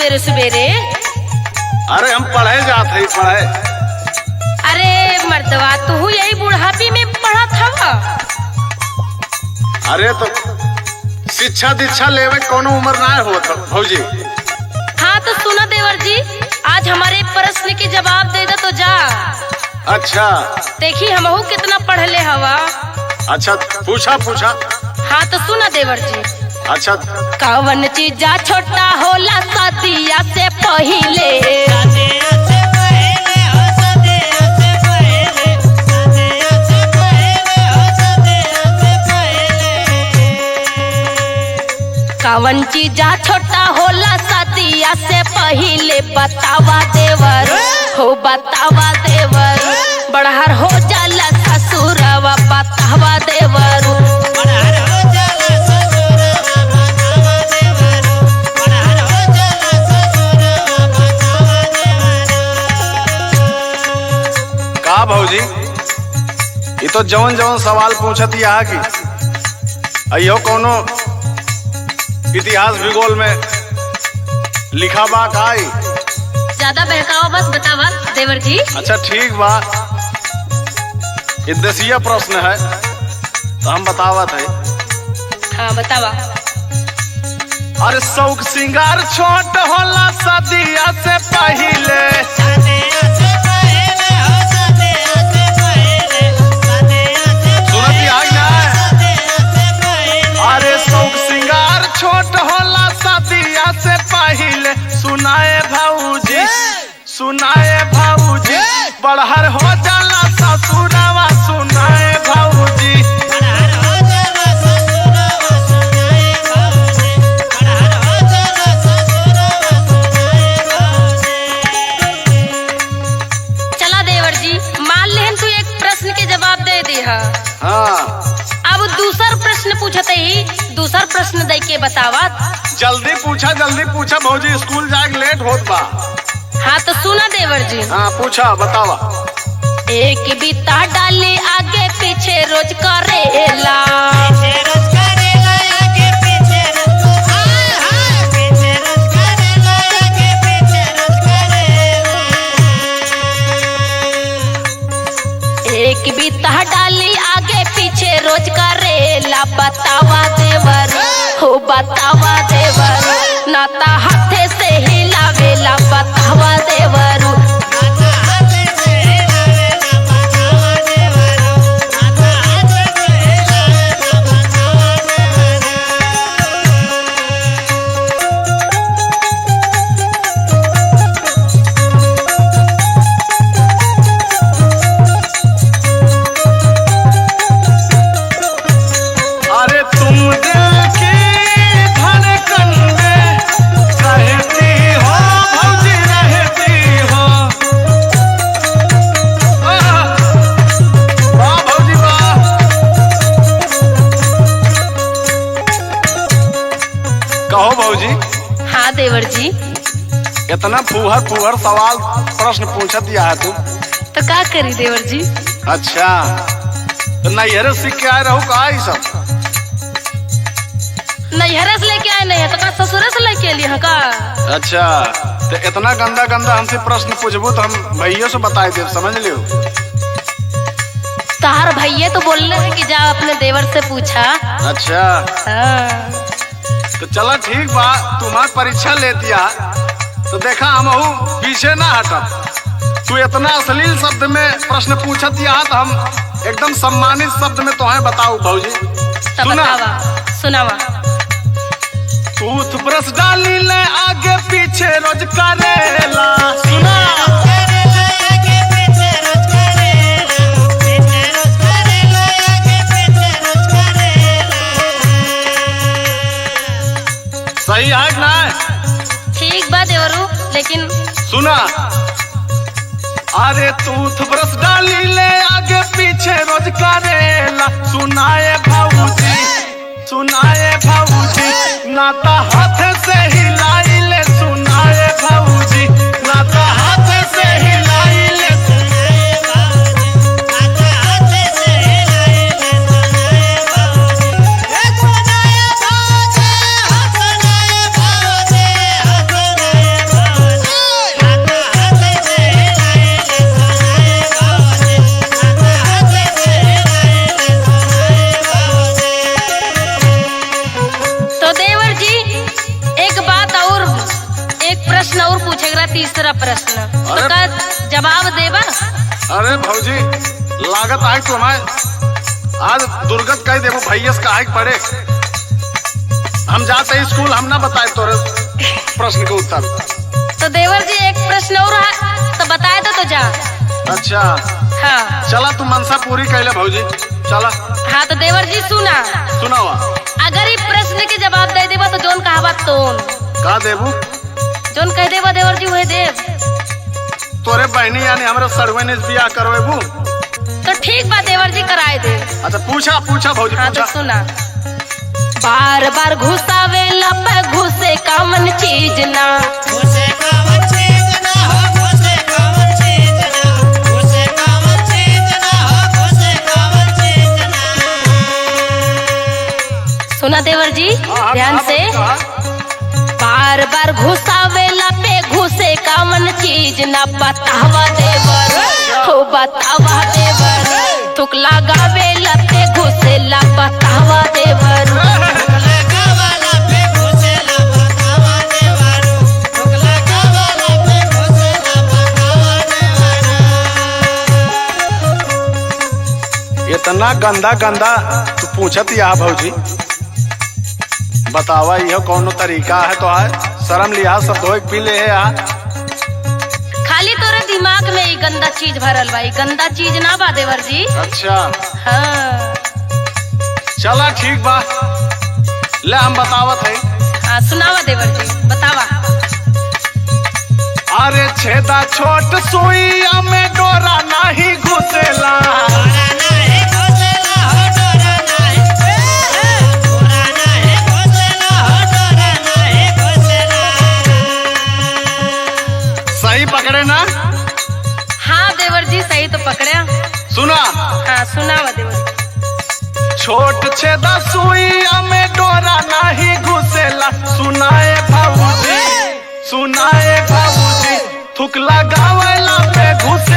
सवेरे सवेरे? अरे हम पढ़े जाते ही पढ़े। अरे मर्दवा तू यही बुढ़ापी में पढ़ा था? अरे तो शिक्षा दीक्षा लेवे कोनो उम्र ना हो भौजी। हाँ तो सुना देवर जी, आज हमारे प्रश्न के जवाब दे दो तो जा। अच्छा देखी हमहू कितना पढ़ले हवा। अच्छा पूछा पूछा। हाँ तो सुना देवर जी। अच्छा कवन चीजा छोटा होला शादिया से पहिले? कवन चीजा छोटा होला शादिया से पहिले? बतावा देवर हो बतावा देवर, बड़हर हो जाला ससुरवा। बतावा देवर का भौजी, ये तो जवन जवन सवाल पूछत यहाँ की अयो कोनो इतिहास भूगोल में लिखा बा का? ज्यादा बहकावा बस बतावा देवर जी। अच्छा ठीक बा, ये देशीय प्रश्न है तो हम बतावत है। हाँ बतावा। अरे शौक सिंगार छोट होला शादिया से पहिले? सुनती आई ना? अरे शौक सिंगार छोट होला शादिया से पहिले। सुनाए भाऊजी सुनाए भाऊजी, बड़हर हो जाला ससुरवा। सुनाए भाऊजी चला देवर जी, मान लेन तू एक प्रश्न के जवाब दे दी है। हाँ अब दूसर प्रश्न पूछते ही दूसर प्रश्न दे के बतावा। जल्दी पूछा भौजी, स्कूल जाए लेट होत बा। हाँ तो सुना देवर जी। हाँ पूछा बतावा। एक बीता डाली आगे पीछे रोज करेला। एक बीता डाली आगे पीछे रोज करेला। बतावा देवर हो बतावा देवर, नाता हाथे से हिलावेला। बतावा देवर भौजी। हाँ देवर जी। इतना फूहर सवाल प्रश्न पूछत दिया है तू तो क्या करी देवर जी? अच्छा तो नैहरे सीख के आए रहू का? ये सब नैहरे से लेके आए नहीं है तो का ससुरे से लेके लिए है का? अच्छा तो इतना गंदा हमसे प्रश्न पूछबू तो हम भैया से बताए दे, समझ लियो। तार भैया तो बोल रहे कि जा अपने देवर से पूछा। अच्छा हाँ। तो चला ठीक बा, तुम्हारी परीक्षा ले दिया तो देखा हम पीछे ना हटब। तू इतना अश्लील शब्द में प्रश्न पूछत दिया तो हम एकदम सम्मानित शब्द में तुम्हें बताऊ भौजी। सुनावा। टूथब्रश डाली ले आगे पीछे रोज करेला। सुना सही है ना? ठीक बा देवरू, लेकिन सुना। अरे टूथब्रश डाली ले आगे पीछे रोज करेला। सुनाए भाऊजी नाता हाथ से हिलाई ले। सुनाए भाऊजी नाता हाथ से हिलाई ले। तीसरा प्रश्न, तो अरे- का जवाब देबा? अरे भौजी लागत है तुम्हें आज दुर्गत कह देबो भैयस का आग पड़े। हम जाते स्कूल हम ना बताए तोरे प्रश्न के उत्तर। तो देवर जी एक प्रश्न और है तो बताए तो जा। अच्छा हाँ चला तू मनसा पूरी कैले भौजी चला हाँ तो देवर जी सुना, सुनावा अगर ये प्रश्न के जवाब दे देबा तो जोन कहावा तोन, का देबू जोन कह देबा देवर जी वही देव। तोरे बहनी यानी हमरे सड़वे ने बियाह करवेबू। तो ठीक बा देवर जी कराए दे। अच्छा पूछा पूछा भौजी हाँ तो पूछा। सुना, बार बार घुसावेला पे घुसे कामन चीज ना, घुसे कामन चीज ना हो, घुसे कामन चीज ना, घुसे कामन चीज ना हो, घुसे कामन चीज ना। सुना देवर जी हाँ, ध्यान से, कहा? बार बार घुसावेला पे घुसे कामन चीज ना, बतावा देवर हो बतावा देवर, तुक लगावेला पे घुसेला बतावा देवर। ठुकला कावाला पे घुसेला बतावा देवारू, ठुकला कावाला पे घुसेला बतावा देवारू। इतना गंदा गंदा तू पूछत या भौजी बतावा यह कौन तरीका है तो है शर्म लिहा सब धोए पी ले है यहाँ। खाली तोरे दिमाग में ही गंदा चीज भरल बा, ई गंदा चीज ना बा देवर जी। अच्छा हाँ चला ठीक बा ले हम बतावत है। हाँ सुनावा देवर जी बतावा। अरे छेदा छोट सुइया में डोरा नहीं घुसेला, डोरा नाहे घुसेला हो, डोरा नाहे, डोरा नाहे घुसेला हो, डोरा नाहे घुसेला। सही पकड़े ना। हाँ देवर जी सही तो पकड़े। सुना हाँ सुनावा देवर। छोट छेदा सुइया में डोरा नहीं घुसेला, सुनाए भाऊजी सुनाए भाऊजी थुक लगावेला पे घुसे